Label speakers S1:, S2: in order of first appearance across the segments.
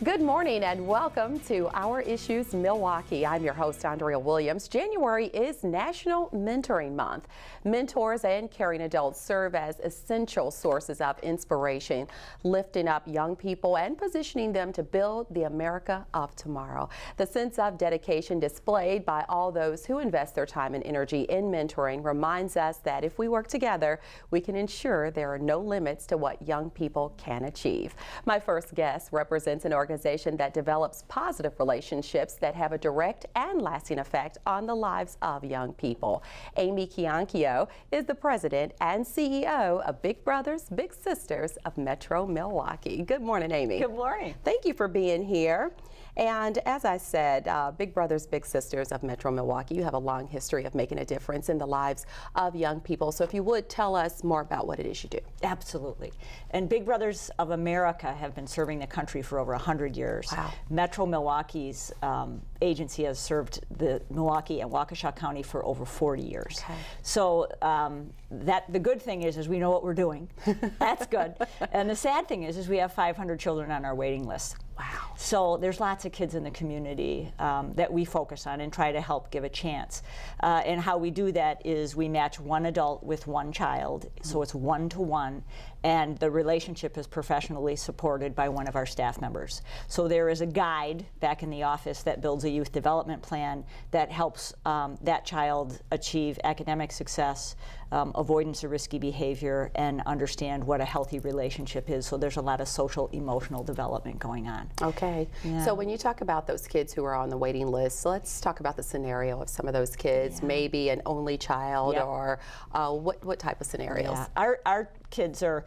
S1: Good morning and welcome to Our Issues Milwaukee. I'm your host, Andrea Williams. January is National Mentoring Month. Mentors and caring adults serve as essential sources of inspiration, lifting up young people and positioning them to build the America of tomorrow. The sense of dedication displayed by all those who invest their time and energy in mentoring reminds us that if we work together, we can ensure there are no limits to what young people can achieve. My first guest represents an organization that develops positive relationships that have a direct and lasting effect on the lives of young people. Amy Chionchio is the president and CEO of Big Brothers Big Sisters of Metro Milwaukee. Good morning, Amy.
S2: Good morning.
S1: Thank you for being here. And as I said, Big Brothers Big Sisters of Metro Milwaukee, you have a long history of making a difference in the lives of young people. So if you would tell us more about what it is you do.
S2: Absolutely. And Big Brothers of America have been serving the country for over 100 years.
S1: Wow.
S2: Metro Milwaukee's agency has served the Milwaukee and Waukesha County for over 40 years.
S1: Okay.
S2: So the good thing is we know what we're doing. That's good. And the sad thing is we have 500 children on our waiting list.
S1: Wow.
S2: So there's lots of kids in the community that we focus on and try to help give a chance. And how we do that is we match one adult with one child, so it's one-to-one, and the relationship is professionally supported by one of our staff members. So there is a guide back in the office that builds a youth development plan that helps that child achieve academic success, avoidance of risky behavior, and understand what a healthy relationship is. So there's a lot of social, emotional development going on.
S1: Okay.
S2: Yeah.
S1: So when you talk about those kids who are on the waiting list, let's talk about the scenario of some of those kids, maybe an only child,
S2: Yep.
S1: or what type of scenarios?
S2: Yeah. Our kids are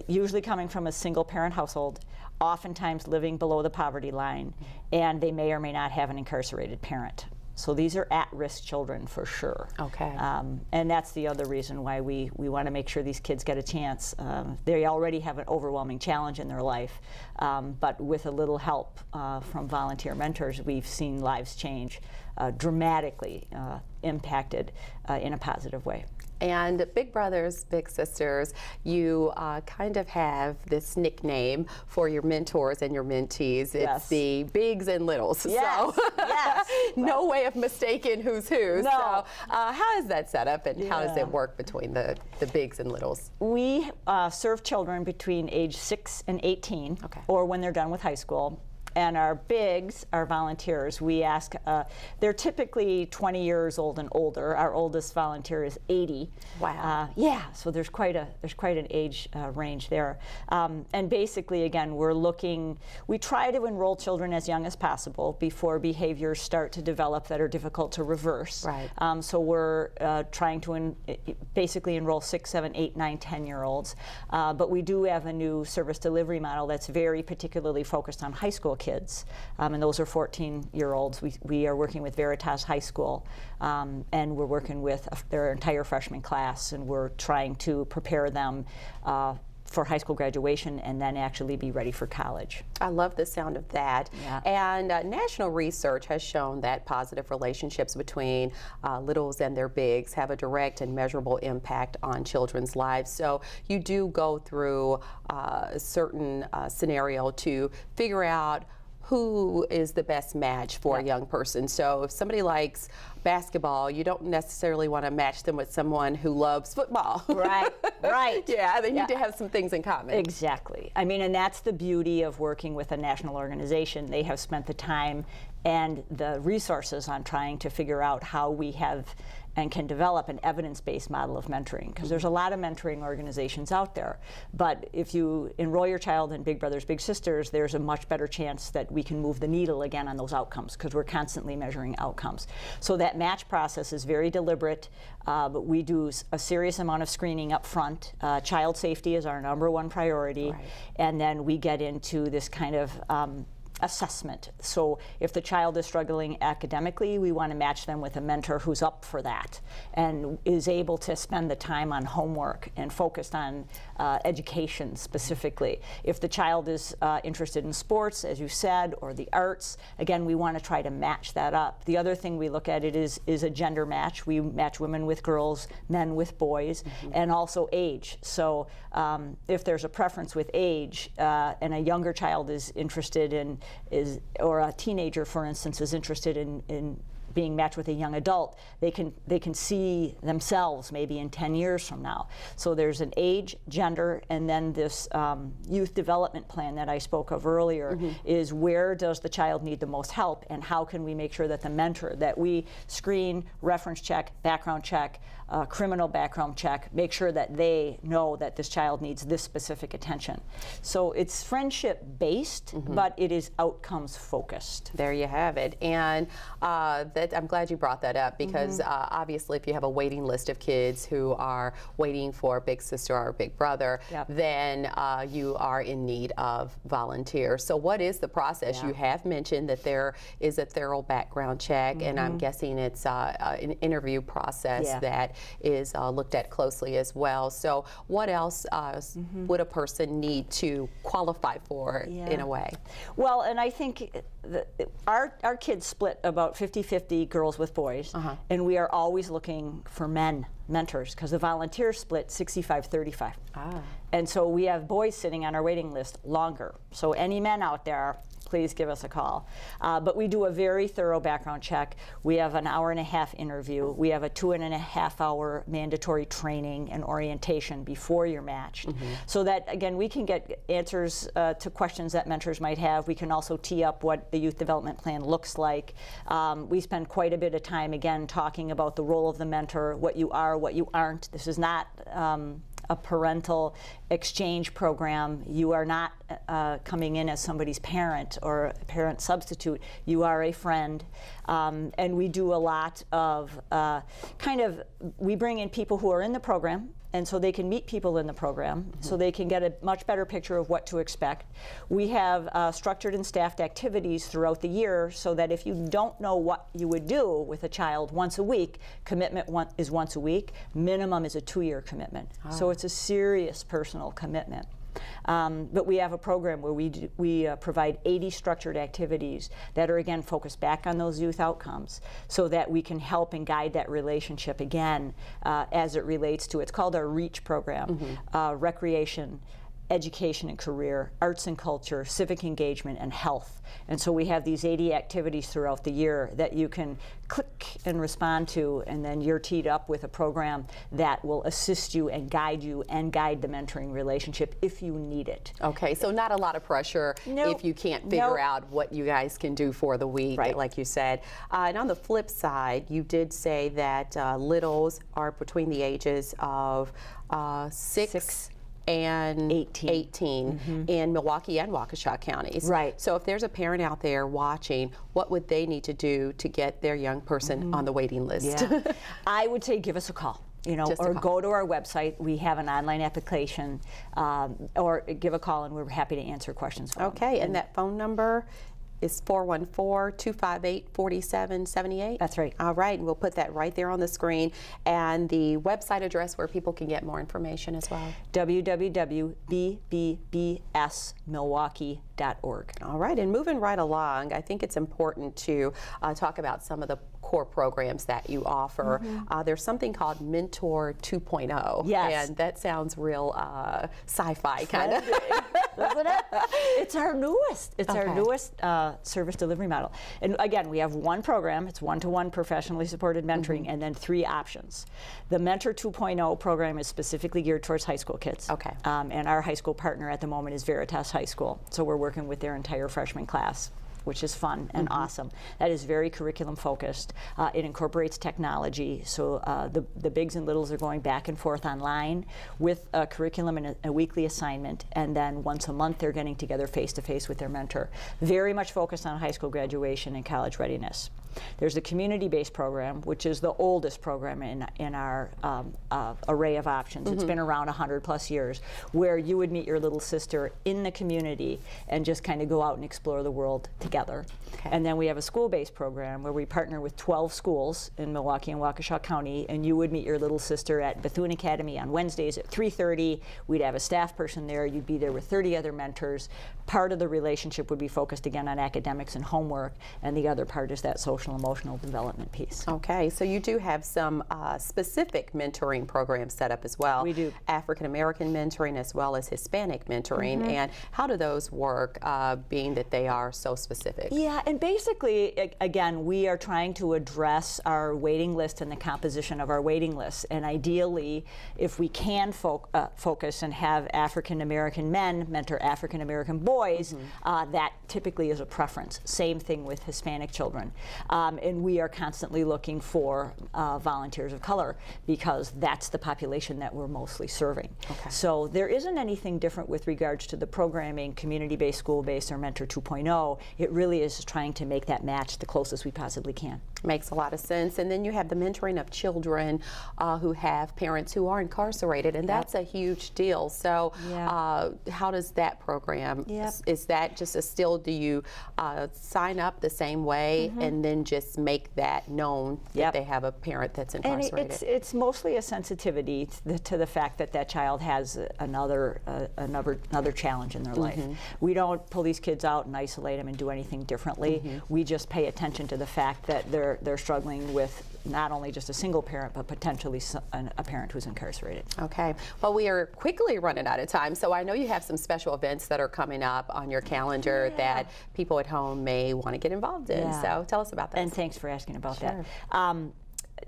S2: usually coming from a single parent household, oftentimes living below the poverty line, and they may or may not have an incarcerated parent. So these are at-risk children for sure.
S1: Okay.
S2: And that's the other reason why we want to make sure these kids get a chance. They already have an overwhelming challenge in their life, but with a little help from volunteer mentors, we've seen lives change dramatically, impacted in a positive way.
S1: And Big Brothers, Big Sisters, you kind of have this nickname for your mentors and your mentees. It's
S2: Yes.
S1: the bigs and littles.
S2: Yes.
S1: So
S2: Yes.
S1: no way of mistaking who's who.
S2: No.
S1: So how is that set up, and how does
S2: Yeah.
S1: it work between the bigs and littles?
S2: We serve children between age 6 and 18,
S1: Okay.
S2: or when they're done with high school. And our bigs, our volunteers, we ask, they're typically 20 years old and older. Our oldest volunteer is 80.
S1: Wow.
S2: Yeah, so there's quite an age range there. And basically, again, we try to enroll children as young as possible before behaviors start to develop that are difficult to reverse.
S1: Right.
S2: So we're trying to basically enroll 6, 7, 8, 9, 10-year-olds. But we do have a new service delivery model that's very particularly focused on high school kids, and those are 14-year-olds. We are working with Veritas High School, and we're working with their entire freshman class, and we're trying to prepare them for high school graduation and then actually be ready for college.
S1: I love the sound of that.
S2: Yeah.
S1: And national research has shown that positive relationships between littles and their bigs have a direct and measurable impact on children's lives. So you do go through a certain scenario to figure out who is the best match for a young person. So if somebody likes basketball, you don't necessarily want to match them with someone who loves football.
S2: Right, right.
S1: Yeah, they need to have some things in common.
S2: Exactly. I mean, and that's the beauty of working with a national organization. They have spent the time and the resources on trying to figure out how we have and can develop an evidence-based model of mentoring, because there's a lot of mentoring organizations out there. But if you enroll your child in Big Brothers Big Sisters, there's a much better chance that we can move the needle again on those outcomes, because we're constantly measuring outcomes. So that match process is very deliberate, but we do a serious amount of screening up front. Child safety is our #1 priority,
S1: right.
S2: And then we get into this kind of assessment. So if the child is struggling academically, we want to match them with a mentor who's up for that and is able to spend the time on homework and focused on education specifically. If the child is interested in sports, as you said, or the arts, again, we want to try to match that up. The other thing we look at is a gender match. We match women with girls, men with boys, and also age. So if there's a preference with age and a younger child is interested in or a teenager, for instance, is interested in being matched with a young adult, they can see themselves maybe in 10 years from now. So there's an age, gender, and then this youth development plan that I spoke of earlier is where does the child need the most help, and how can we make sure that the mentor, that we screen, reference check, background check, criminal background check, make sure that they know that this child needs this specific attention. So it's friendship based, but it is outcomes focused.
S1: There you have it. And I'm glad you brought that up, because obviously if you have a waiting list of kids who are waiting for a big sister or a big brother, then you are in need of volunteers. So what is the process? You have mentioned that there is a thorough background check, and I'm guessing it's an interview process that is looked at closely as well. So what else would a person need to qualify for in a way?
S2: Well, and I think our kids split about 50-50 girls with boys, and we are always looking for mentors, because the volunteers split 65-35. And so we have boys sitting on our waiting list longer. So any men out there, please give us a call. But we do a very thorough background check. We have an hour-and-a-half interview. We have a 2.5-hour mandatory training and orientation before you're matched. So that, again, we can get answers to questions that mentors might have. We can also tee up what the youth development plan looks like. We spend quite a bit of time, again, talking about the role of the mentor, what you are, what you aren't. This is not a parental exchange program. You are not coming in as somebody's parent or a parent substitute. You are a friend. And we do a lot of we bring in people who are in the program, and so they can meet people in the program, so they can get a much better picture of what to expect. We have structured and staffed activities throughout the year, so that if you don't know what you would do with a child once a week, commitment is once a week, minimum is a 2-year commitment. So it's a serious personal commitment. But we have a program where we provide 80 structured activities that are, again, focused back on those youth outcomes, so that we can help and guide that relationship again as it relates to, it's called our REACH program, recreation, education and career, arts and culture, civic engagement, and health. And so we have these 80 activities throughout the year that you can click and respond to, and then you're teed up with a program that will assist you and guide the mentoring relationship if you need it.
S1: Okay, so not a lot of pressure if you can't figure out what you guys can do for the week, like you said. And on the flip side, you did say that littles are between the ages of 6 and 18 in Milwaukee and Waukesha counties.
S2: Right.
S1: So if there's a parent out there watching, what would they need to do to get their young person on the waiting list?
S2: I would say give us a call. Or go to our website. We have an online application, or give a call, and we're happy to answer questions for them.
S1: And that phone number is 414-258-4778.
S2: That's right.
S1: All right, and we'll put that right there on the screen, and the website address where people can get more information as well.
S2: www.bbbsmilwaukee.org.
S1: All right, and moving right along, I think it's important to talk about some of the core programs that you offer. There's something called Mentor 2.0.
S2: Yes.
S1: And that sounds real sci-fi kind of.
S2: Doesn't it? It's our newest. It's our newest service delivery model. And again, we have one program. It's one-to-one professionally supported mentoring, and then 3 options. The Mentor 2.0 program is specifically geared towards high school kids. And our high school partner at the moment is Veritas High School. So we're working with their entire freshman class, which is fun and awesome. That is very curriculum focused. It incorporates technology, so the bigs and littles are going back and forth online with a curriculum and a weekly assignment, and then once a month they're getting together face-to-face with their mentor. Very much focused on high school graduation and college readiness. There's a community-based program, which is the oldest program in our array of options. It's been around 100+ years, where you would meet your little sister in the community and just kind of go out and explore the world together. And then we have a school-based program where we partner with 12 schools in Milwaukee and Waukesha County, and you would meet your little sister at Bethune Academy on Wednesdays at 3:30. We'd have a staff person there. You'd be there with 30 other mentors. Part of the relationship would be focused again on academics and homework, and the other part is that social social emotional development piece.
S1: Okay, so you do have some specific mentoring programs set up as well.
S2: We do.
S1: African American mentoring as well as Hispanic mentoring. And how do those work, being that they are so specific?
S2: Yeah, and basically, again, we are trying to address our waiting list and the composition of our waiting list. And ideally, if we can focus and have African American men mentor African American boys, that typically is a preference. Same thing with Hispanic children. And we are constantly looking for volunteers of color because that's the population that we're mostly serving.
S1: Okay.
S2: So there isn't anything different with regards to the programming, community-based, school-based, or Mentor 2.0. It really is trying to make that match the closest we possibly can.
S1: Makes a lot of sense. And then you have the mentoring of children who have parents who are incarcerated, and that's a huge deal. So how does that program, is that just do you sign up the same way and then just make that known that they have a parent that's incarcerated?
S2: And it's mostly a sensitivity to the fact that that child has another challenge in their life. We don't pull these kids out and isolate them and do anything differently. We just pay attention to the fact that they're struggling with not only just a single parent, but potentially a parent who's incarcerated.
S1: Okay. Well, we are quickly running out of time, so I know you have some special events that are coming up on your calendar that people at home may want to get involved in. So tell us about that.
S2: And thanks for asking about that.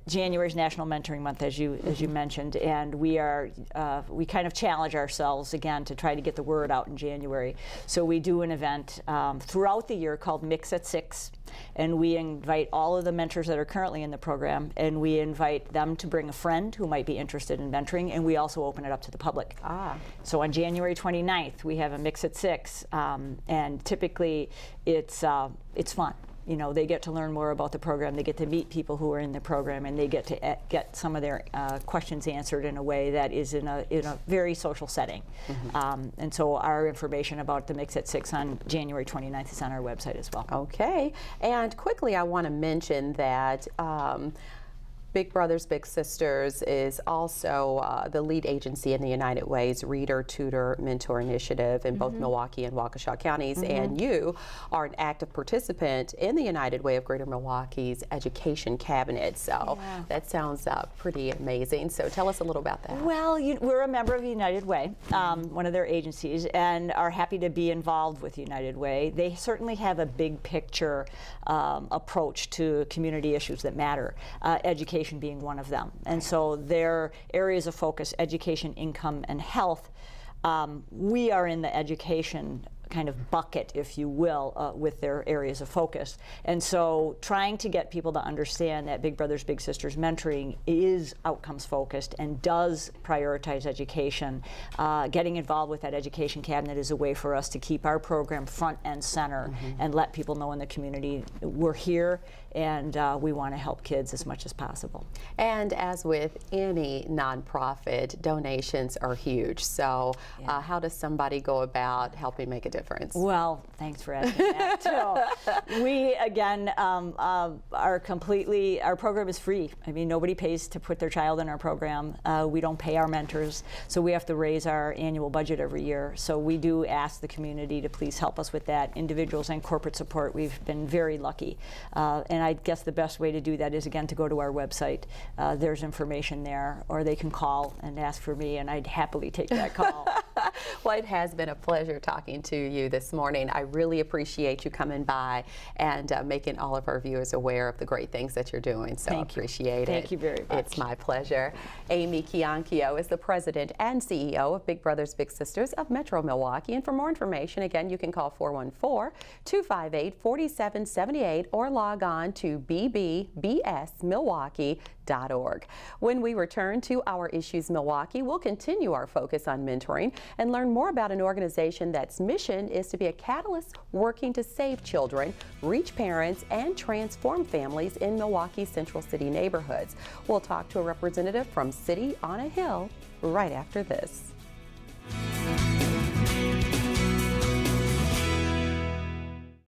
S2: January is National Mentoring Month, as you mentioned, and we kind of challenge ourselves again to try to get the word out in January. So we do an event throughout the year called Mix at 6, and we invite all of the mentors that are currently in the program, and we invite them to bring a friend who might be interested in mentoring, and we also open it up to the public. So on January 29th, we have a Mix at 6, and typically it's fun. You know, they get to learn more about the program, they get to meet people who are in the program, and they get to get some of their questions answered in a way that is in a very social setting. And so our information about the Mix at 6 on January 29th is on our website as well.
S1: Okay. And quickly, I want to mention that Big Brothers Big Sisters is also the lead agency in the United Way's Reader Tutor Mentor Initiative in both Milwaukee and Waukesha counties, and you are an active participant in the United Way of Greater Milwaukee's Education Cabinet. So that sounds pretty amazing. So tell us a little about that.
S2: Well, we're a member of United Way, one of their agencies, and are happy to be involved with United Way. They certainly have a big picture approach to community issues that matter, education being one of them. And so their areas of focus, education, income, and health, we are in the education kind of bucket, if you will, with their areas of focus. And so trying to get people to understand that Big Brothers Big Sisters mentoring is outcomes focused and does prioritize education. Getting involved with that education cabinet is a way for us to keep our program front and center and let people know in the community we're here and we want to help kids as much as possible.
S1: And as with any nonprofit, donations are huge. So how does somebody go about helping make a difference?
S2: Well, thanks for asking that too. We, again, our program is free. I mean, nobody pays to put their child in our program. We don't pay our mentors, so we have to raise our annual budget every year. So we do ask the community to please help us with that, individuals and corporate support. We've been very lucky. And I guess the best way to do that is, again, to go to our website. There's information there, or they can call and ask for me, and I'd happily take that call.
S1: Well, it has been a pleasure talking to you this morning. I really appreciate you coming by and making all of our viewers aware of the great things that you're doing. So I appreciate it.
S2: Thank you very much.
S1: It's my pleasure. Amy Chionchio is the president and CEO of Big Brothers Big Sisters of Metro Milwaukee. And for more information, again, you can call 414-258-4778 or log on to bbsmilwaukee.org. When we return to Our Issues Milwaukee, we'll continue our focus on mentoring and learn more about an organization that's mission is to be a catalyst working to save children, reach parents, and transform families in Milwaukee's Central City neighborhoods. We'll talk to a representative from City on a Hill right after this.